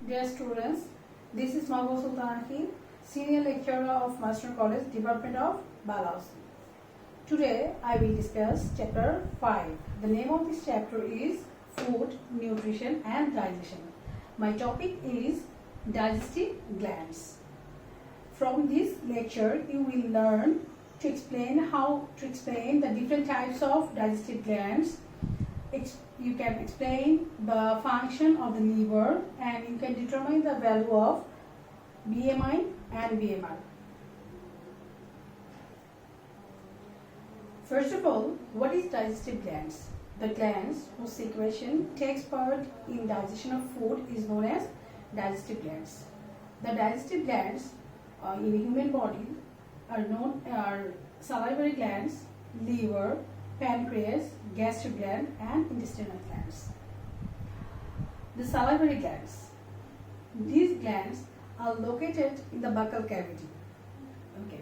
Dear students, this is Mahbub Sultan, Senior Lecturer of Master College, Department of Biology. Today I will discuss Chapter 5. The name of this chapter is Food, Nutrition and Digestion. My topic is Digestive Glands. From this lecture, you will learn to explain the different types of digestive glands. You can explain the function of the liver, and you can determine the value of BMI and BMR. First of all, what is digestive glands? The glands whose secretion takes part in digestion of food is known as digestive glands. The digestive glands in the human body are salivary glands, liver, pancreas, gastric gland and intestinal glands. The salivary glands. These glands are located in the buccal cavity. Okay.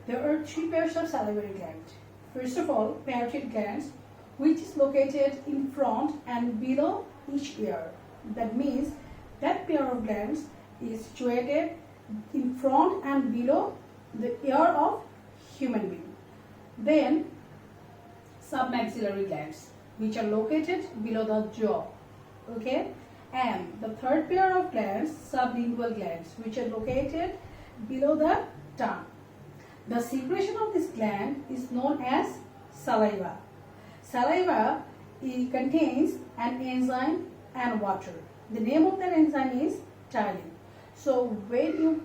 There are three pairs of salivary glands. First of all, parotid glands, which is located in front and below each ear. That means that pair of glands is situated in front and below the ear of human being. Then submaxillary glands, which are located below the jaw. Okay, and the third pair of glands, sublingual glands, which are located below the tongue. The secretion of this gland is known as saliva. Saliva contains an enzyme and water. The name of that enzyme is ptyalin. So when you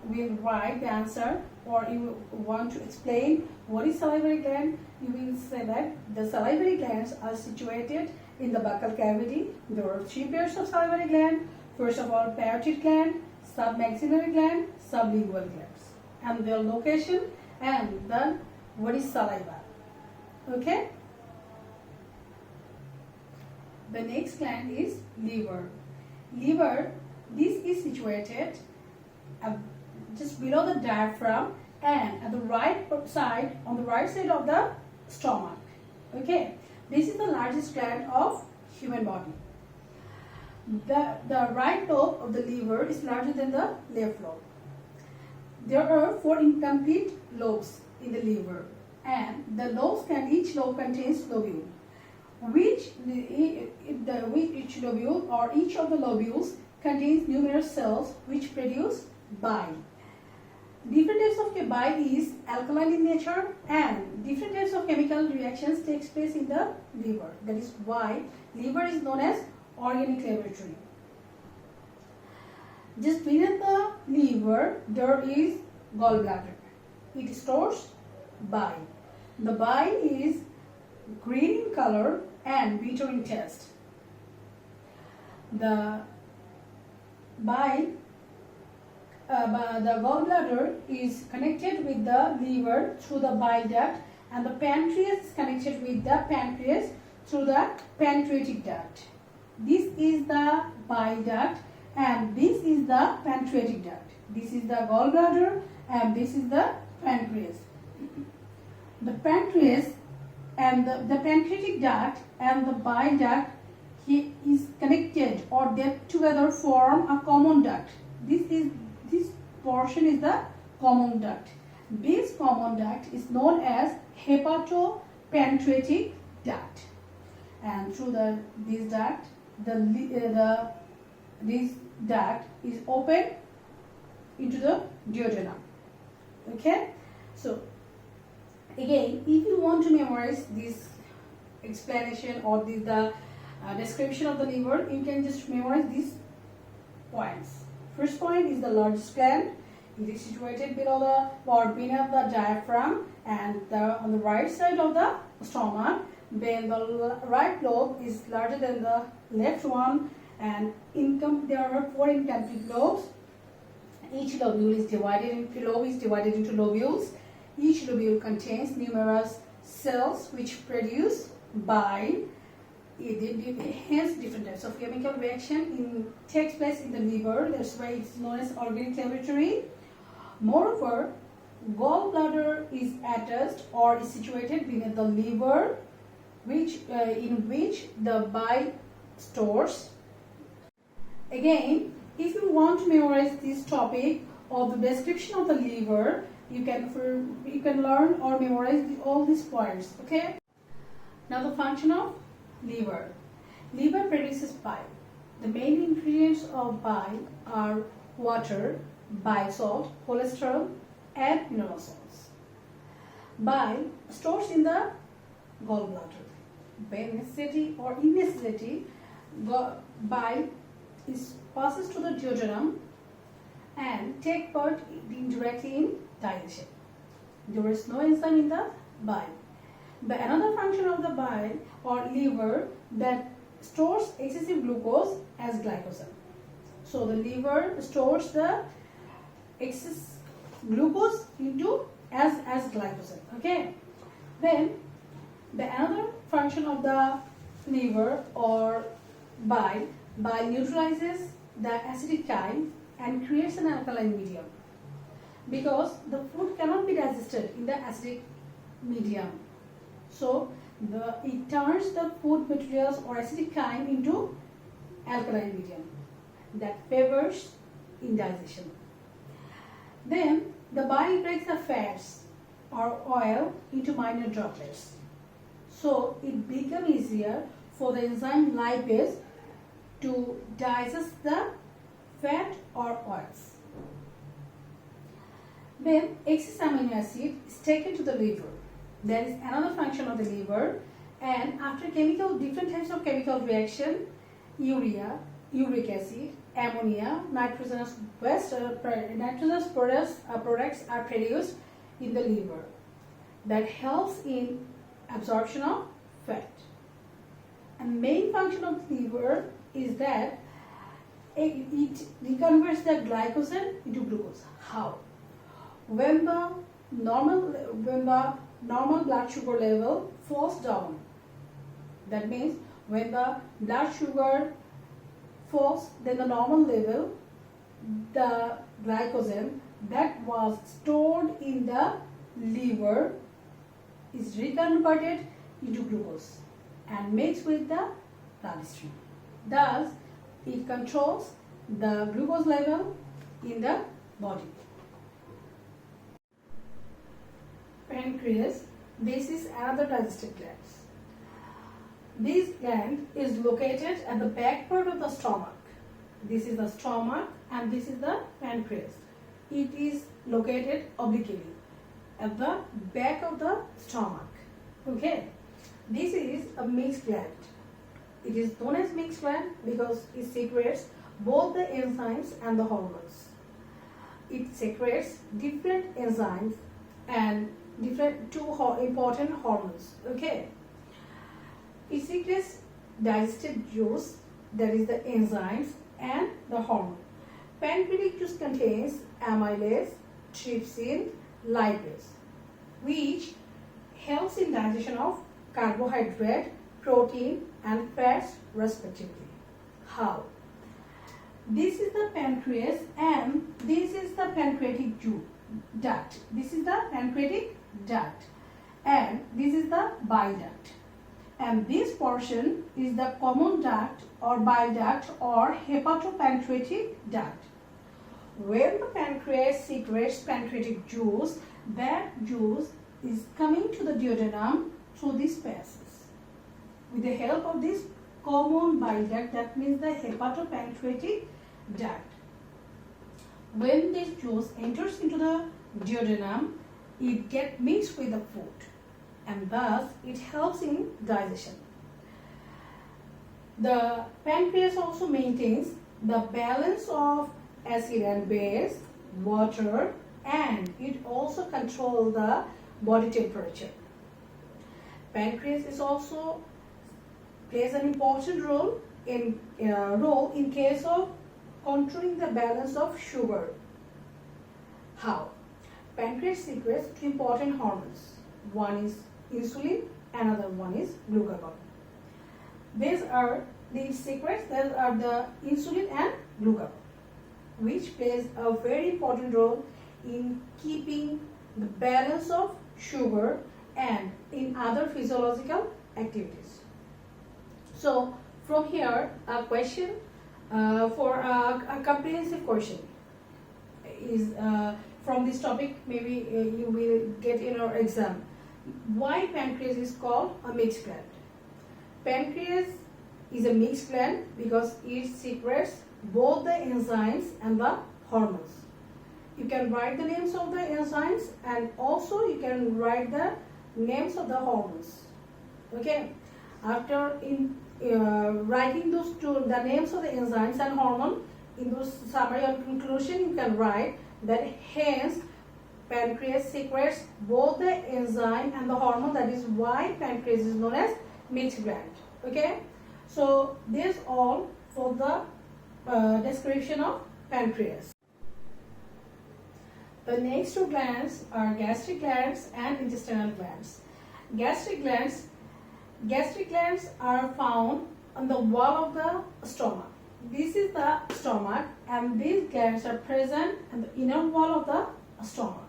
will write the answer or you want to explain what is salivary gland, you will say that the salivary glands are situated in the buccal cavity. There are three pairs of salivary gland. First of all, parotid gland, submaxillary gland, sublingual glands, and their location, and then what is saliva. Okay. The next gland is liver. Liver, this is situated just below the diaphragm and at the right side, on the right side of the stomach. Okay, this is the largest gland of human body. The right lobe of the liver is larger than the left lobe. There are 4 incomplete lobes in the liver, and the lobes each lobe contains lobule. Each lobule or each of the lobules contains numerous cells which produce bile. Different types of bile is alkaline in nature, and different types of chemical reactions takes place in the liver. That is why liver is known as organic laboratory. Just beneath the liver there is gallbladder. It stores bile. The bile is green in color and bitter in taste. The gallbladder is connected with the liver through the bile duct, and the pancreas is connected with the pancreas through the pancreatic duct. This is the bile duct and this is the pancreatic duct. This is the gallbladder and this is the pancreas. The pancreas and the pancreatic duct and the bile duct is connected, or they together form a common duct. This portion is the common duct. This common duct is known as hepatopancreatic duct, and through this duct, this duct is open into the duodenum. Okay, so again, if you want to memorize this explanation or the description of the liver, you can just memorize these points. First point is the largest gland. It is situated below or beneath the diaphragm and on the right side of the stomach. Then the right lobe is larger than the left one, and there are 4 incomplete lobes. Each lobule is divided into lobules. Each lobule contains numerous cells which produce bile. Hence, different types of chemical reaction takes place in the liver. That's why it's known as organic laboratory. Moreover, gallbladder is attached or is situated beneath the liver, in which the bile stores. Again, if you want to memorize this topic or the description of the liver, you can learn or memorize all these points. Okay. Now the function of liver. Liver produces bile. The main ingredients of bile are water, bile salt, cholesterol, and mineral salts. Bile stores in the gallbladder. When necessity or in necessity, bile passes to the duodenum and take part indirectly in digestion. There is no enzyme in the bile. But another function of the bile or liver that stores excessive glucose as glycogen. So the liver stores the excess glucose into as glycogen. Okay. Then the another function of the liver or bile neutralizes the acidic chyme and creates an alkaline medium, because the food cannot be digested in the acidic medium. So it turns the food materials or acidic chyme into alkaline medium that favors indigestion. Then the bile breaks the fats or oil into minor droplets. So it becomes easier for the enzyme lipase to digest the fat or oils. Then excess amino acid is taken to the liver. There is another function of the liver, and after different types of chemical reaction, urea, uric acid, ammonia, nitrogenous products are produced in the liver that helps in absorption of fat. And main function of the liver is that it reconverts the glycogen into glucose. How? When the normal blood sugar level falls down, that means when the blood sugar falls, then the normal level, the glycogen that was stored in the liver is reconverted into glucose and mixed with the bloodstream. Thus, it controls the glucose level in the body. Pancreas. This is another digestive gland. This gland is located at the back part of the stomach. This is the stomach and this is the pancreas. It is located obliquely at the back of the stomach. Okay. This is a mixed gland. It is known as mixed gland because it secretes both the enzymes and the hormones. It secretes different enzymes and two important hormones. Okay. It secretes digestive juice, that is the enzymes, and the hormone. Pancreatic juice contains amylase, trypsin, lipase, which helps in digestion of carbohydrate, protein, and fats respectively. How? This is the pancreas and this is the pancreatic duct. This is the pancreatic duct and this is the bile duct. And this portion is the common duct or bile duct or hepatopancreatic duct. When the pancreas secretes pancreatic juice, that juice is coming to the duodenum through these passes. With the help of this common bile duct, that means the hepatopancreatic duct. When this juice enters into the duodenum, it gets mixed with the food and thus it helps in digestion. The pancreas also maintains the balance of acid and base, water, and it also controls the body temperature. Pancreas is also plays an important role in case of controlling the balance of sugar. How? Pancreas secretes two important hormones. One is insulin, another one is glucagon. These are the secrets that are the insulin and glucagon, which plays a very important role in keeping the balance of sugar and in other physiological activities. So from here a question for a comprehensive question is from this topic, maybe you will get in our exam. Why pancreas is called a mixed gland? Pancreas is a mixed gland because it secretes both the enzymes and the hormones. You can write the names of the enzymes and also you can write the names of the hormones. Okay, after writing those the names of the enzymes and hormone, in those summary or conclusion you can write that hence pancreas secretes both the enzyme and the hormone. That is why pancreas is known as mixed gland. Okay, so this all for the description of pancreas. The next two glands are gastric glands and intestinal glands. Gastric glands are found on the wall of the stomach. This is the stomach and these glands are present on the inner wall of the stomach.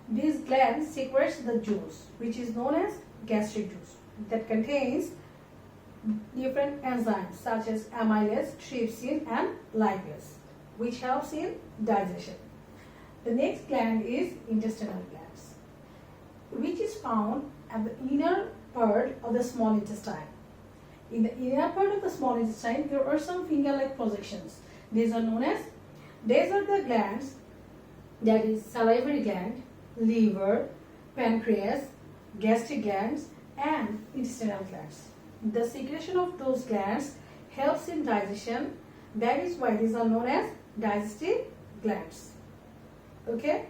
These glands secretes the juice which is known as gastric juice that contains different enzymes such as amylase, trypsin and lipase which helps in digestion. The next gland is intestinal glands which is found at the inner part of the small intestine. In the inner part of the small intestine, there are some finger-like projections. These are the glands, that is salivary gland, liver, pancreas, gastric glands, and intestinal glands. The secretion of those glands helps in digestion. That is why these are known as digestive glands. Okay.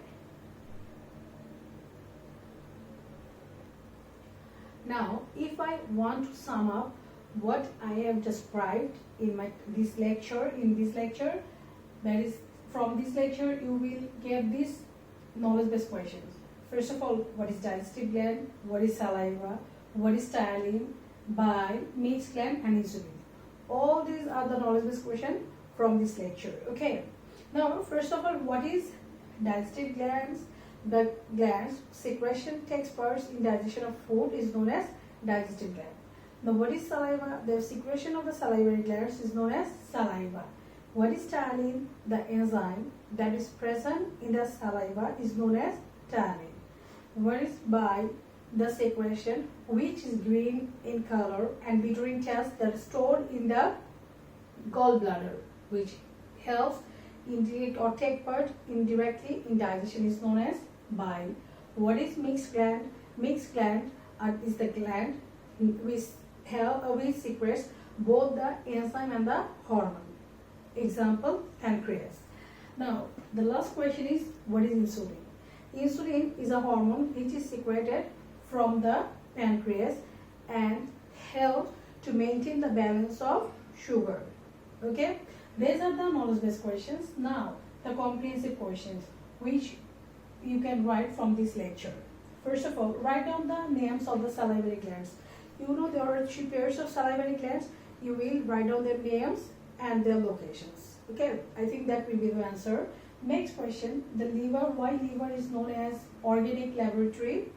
Now, if I want to sum up what I have described in this lecture, that is from this lecture you will get these knowledge-based questions. First of all, what is digestive gland, what is saliva, what is tyalin, bile, mixed gland and insulin. All these are the knowledge-based questions from this lecture. Okay. Now, first of all, what is digestive glands? The glands secretion takes part in digestion of food is known as digestive gland. Now, what is saliva? The secretion of the salivary glands is known as saliva. What is tyalin? The enzyme that is present in the saliva is known as tyalin. What is bile? The secretion which is green in color and bitter taste that is stored in the gallbladder which helps indirect or take part indirectly in digestion is known as bile. What is mixed gland? Mixed gland is the gland which secretes both the enzyme and the hormone. Example, pancreas. Now, the last question is, what is insulin? Insulin is a hormone which is secreted from the pancreas and helps to maintain the balance of sugar. Okay, these are the knowledge-based questions. Now, the comprehensive questions which you can write from this lecture. First of all, write down the names of the salivary glands. You know there are 3 pairs of salivary glands. You will write down their names and their locations. Okay, I think that will be the answer. Next question, the liver. Why liver is known as organic laboratory?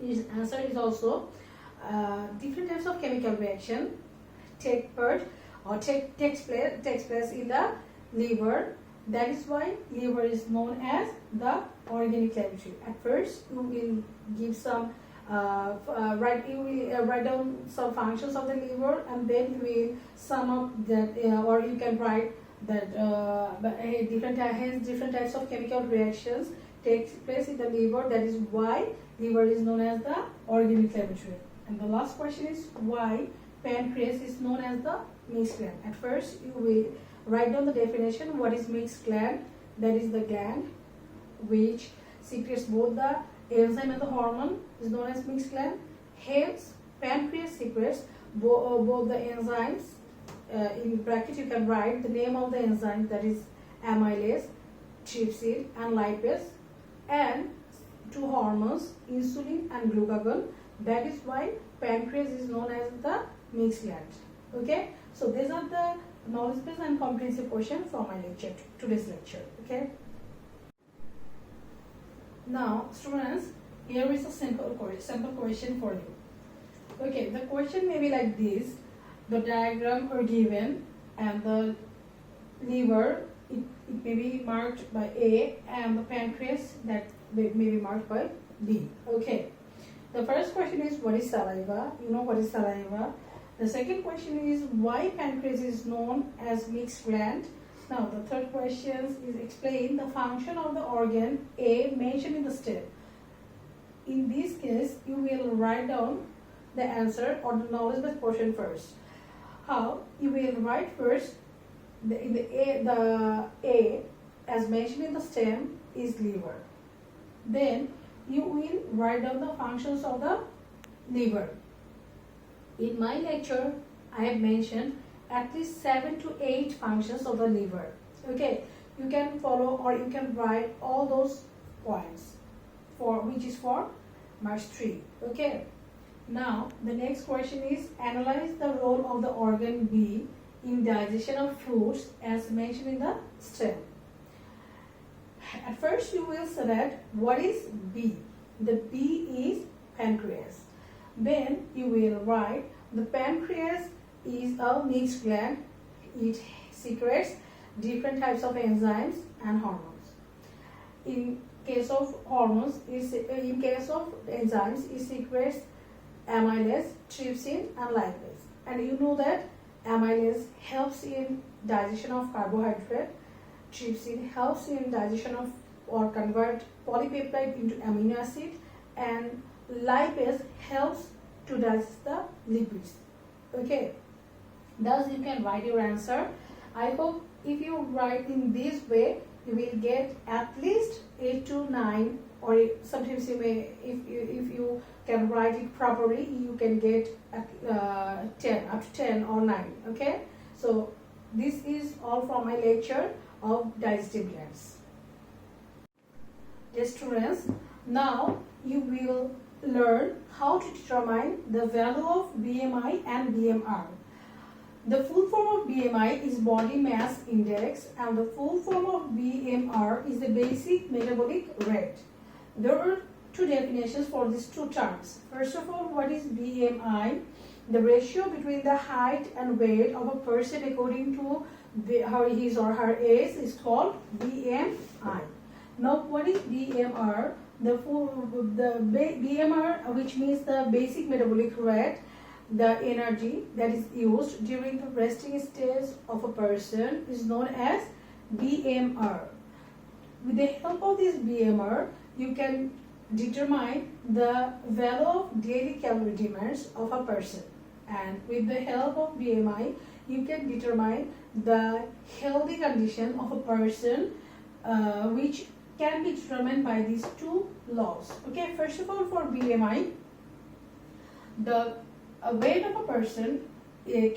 Its answer is also different types of chemical reaction takes place in the liver. That is why liver is known as the organic laboratory. At first, you will give some write down some functions of the liver, and then you will sum up that, or you can write that different types of chemical reactions takes place in the liver. That is why liver is known as the organic laboratory. And the last question is why pancreas is known as the mixed gland. At first, you will write down the definition. What is mixed gland? That is the gland which secretes both the enzyme and the hormone is known as mixed gland. Hence, pancreas secretes both the enzymes. In bracket, you can write the name of the enzyme, that is amylase, trypsin and lipase, and 2 hormones, insulin and glucagon. That is why pancreas is known as the mixed gland. Okay, so these are the knowledge-based and comprehensive questions from my lecture, today's lecture. Okay. Now, students, here is a simple question for you. Okay, the question may be like this. The diagram are given and the liver, it may be marked by A, and the pancreas, that may be marked by B. Okay. The first question is, what is saliva? You know what is saliva. The second question is, why pancreas is known as mixed gland? Now, the third question is, explain the function of the organ A mentioned in the step. In this case, you will write down the answer or the knowledge base portion first. How? You will write first the A as mentioned in the stem is liver. Then you will write down the functions of the liver. In my lecture, I have mentioned at least 7 to 8 functions of the liver. Okay, you can follow or you can write all those points for which is for March 3. Okay. Now the next question is, analyze the role of the organ B in digestion of foods as mentioned in the stem. At first you will select what is B. The B is pancreas. Then you will write the pancreas is a mixed gland. It secretes different types of enzymes and hormones. In case of hormones, in case of enzymes, it secretes amylase, trypsin and lipase. And you know that amylase helps in digestion of carbohydrate, trypsin helps in digestion of or convert polypeptide into amino acid, and lipase helps to digest the lipids. Okay, thus you can write your answer. I hope if you write in this way, you will get at least 8 to 9, or sometimes you may, if you can write it properly, you can get 10, up to 10 or 9. Okay, so this is all from my lecture of digestive glands. Dear students, now you will learn how to determine the value of BMI and BMR. The full form of BMI is body mass index, and the full form of BMR is the basic metabolic rate. There are two definitions for these two terms. First of all, what is BMI? The ratio between the height and weight of a person according to his or her age is called BMI. Now, what is BMR? The BMR, which means the basic metabolic rate, the energy that is used during the resting stage of a person, is known as BMR. With the help of this BMR, you can determine the value of daily calorie demands of a person. And with the help of BMI, you can determine the healthy condition of a person, which can be determined by these two laws. Okay, first of all, for BMI, the weight of a person it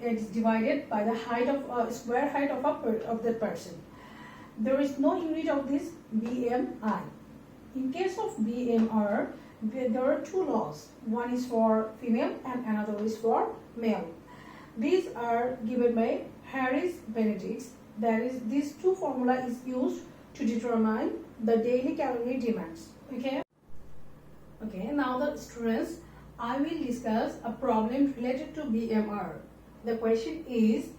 is divided by the height of square height of the person. There is no unit of this BMI. In case of BMR, there are two laws. One is for female and another is for male. These are given by Harris Benedict. That is, these two formula is used to determine the daily calorie demands. Okay. Now the students, I will discuss a problem related to BMR. The question is,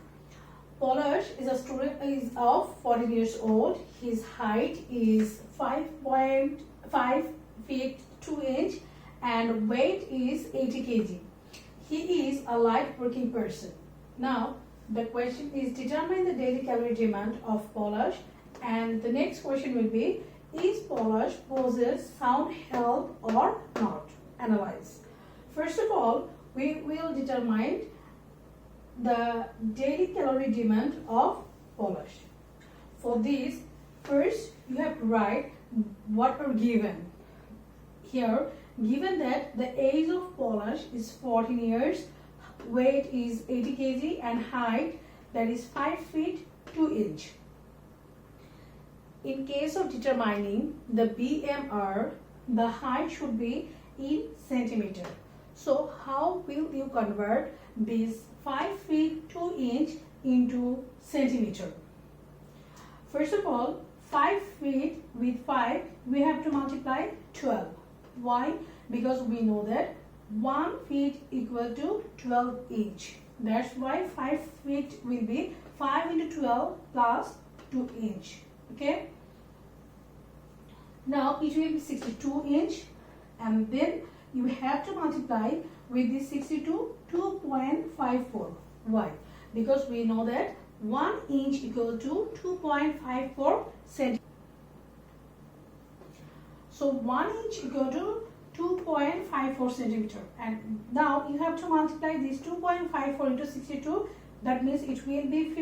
Polash is a student of 14 years old. His height is 5.5 feet 2 inch and weight is 80 kg. He is a light working person. Now the question is, determine the daily calorie demand of Polash, and the next question will be, is Polash possess sound health or not? Analyze. First of all, we will determine the daily calorie demand of Polash. For this, first you have to write what are given. Here, given that the age of Polash is 14 years, weight is 80 kg and height that is 5 feet 2 inch. In case of determining the BMR, the height should be in centimeter. So how will you convert this 5 feet 2 inch into centimeter? First of all, 5 feet with 5, we have to multiply 12. Why? Because we know that 1 feet equal to 12 inch. That's why 5 feet will be 5 into 12 plus 2 inch. Okay. Now it will be 62 inch, and then you have to multiply with this 62 2.54. Why? Because we know that 1 inch equal to 2.54 centimeter. So 1 inch equal to 2.54 centimeter, and now you have to multiply this 2.54 into 62. That means it will be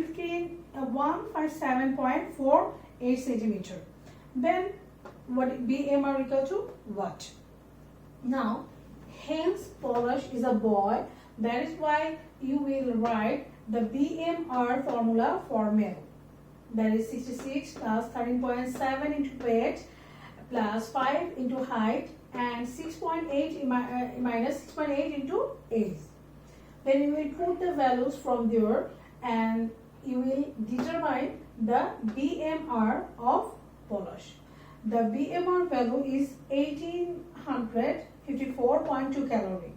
157.48 centimeter. Then what BMR equal to what? Now hence Polish is a boy. That is why you will write the BMR formula for male. That is 66 plus 13.7 into weight plus 5 into height and 6.8 minus 6.8 into age. Then you will put the values from there and you will determine the BMR of Polish. The BMR value is 1854.2 calorie.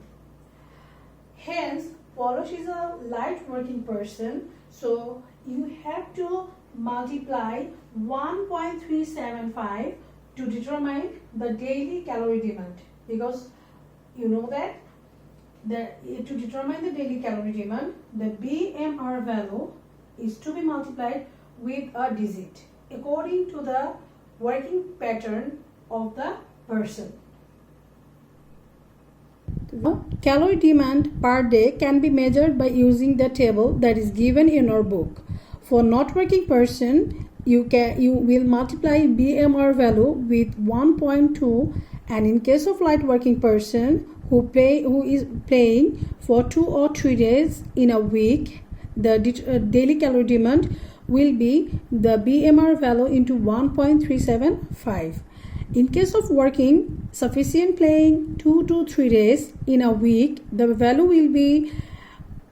Hence, Polish is a light working person, so you have to multiply 1.375 to determine the daily calorie demand, because you know that to determine the daily calorie demand, the BMR value is to be multiplied with a digit according to the working pattern of the person. Calorie demand per day can be measured by using the table that is given in our book. For not working person, you will multiply BMR value with 1.2, and in case of light working person who is playing for 2 or 3 days in a week, the daily calorie demand will be the BMR value into 1.375. In case of working sufficient playing 2 to 3 days in a week, the value will be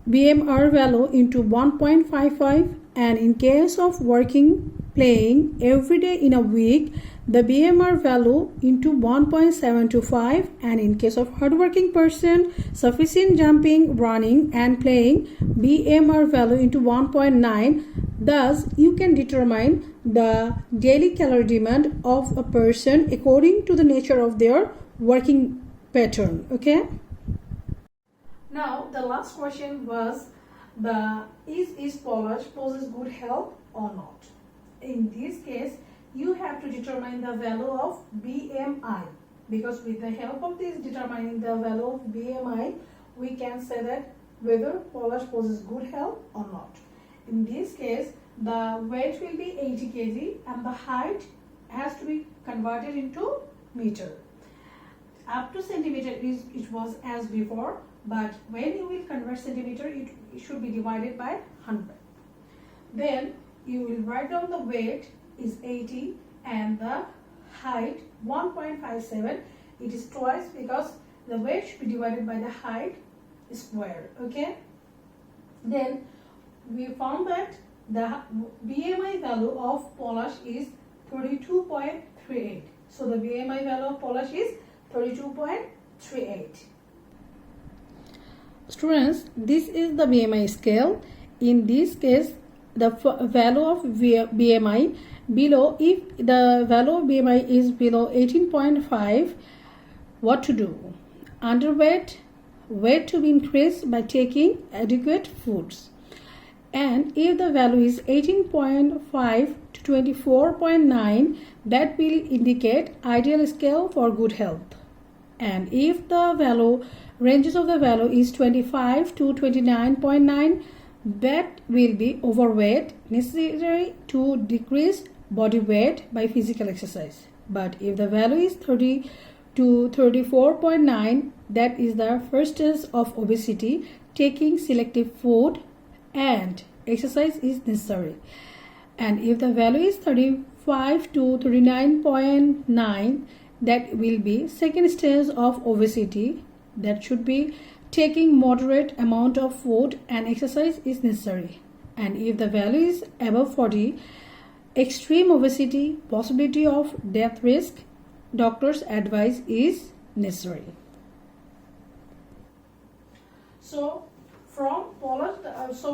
BMR value into 1.55, and in case of working playing every day in a week, the BMR value into 1.725, and in case of hardworking person sufficient jumping, running and playing, BMR value into 1.9. Thus you can determine the daily calorie demand of a person according to the nature of their working pattern. Okay. Now the last question was is Polish possess good health or not? In this case, you have to determine the value of BMI, because with the help of this determining the value of BMI, we can say that whether Polish possesses good health or not. In this case, the weight will be 80 kg and the height has to be converted into meter. Up to centimeter it was as before, but when you will convert centimeter, it should be divided by 100. Then you will write down the weight is 80 and the height 1.57. It is twice because the weight should be divided by the height square. Okay. Then we found that the BMI value of Polish is 32.38. So the BMI value of Polish is 32.38. Students, this is the BMI scale. In this case, the value of BMI below, if the value of BMI is below 18.5, what to do? Underweight, weight to be increased by taking adequate foods. And if the value is 18.5 to 24.9, that will indicate ideal scale for good health. And if the value ranges of the value is 25 to 29.9, that will be overweight, necessary to decrease body weight by physical exercise. But if the value is 30 to 34.9, that is the first stage of obesity, taking selective food and exercise is necessary. And if the value is 35 to 39.9, that will be second stage of obesity, that should be taking moderate amount of food and exercise is necessary. And if the value is above 40, extreme obesity, possibility of death risk, doctor's advice is necessary. So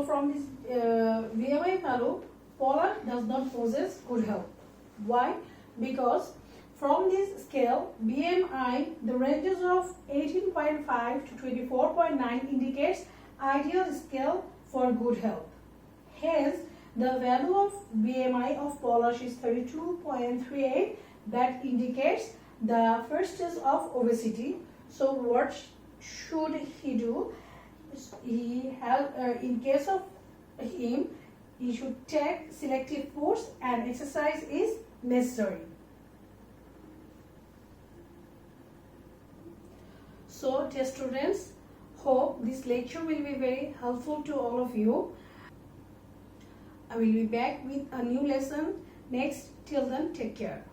from this BMI value, Polar does not possess good health. Why? Because from this scale, BMI, the ranges of 18.5 to 24.9 indicates ideal scale for good health. Hence, the value of BMI of Polar is 32.38. That indicates the first stage of obesity. So what should he do? In case of him, he should take selective foods and exercise is necessary. So, dear students, hope this lecture will be very helpful to all of you. I will be back with a new lesson next. Till then, take care.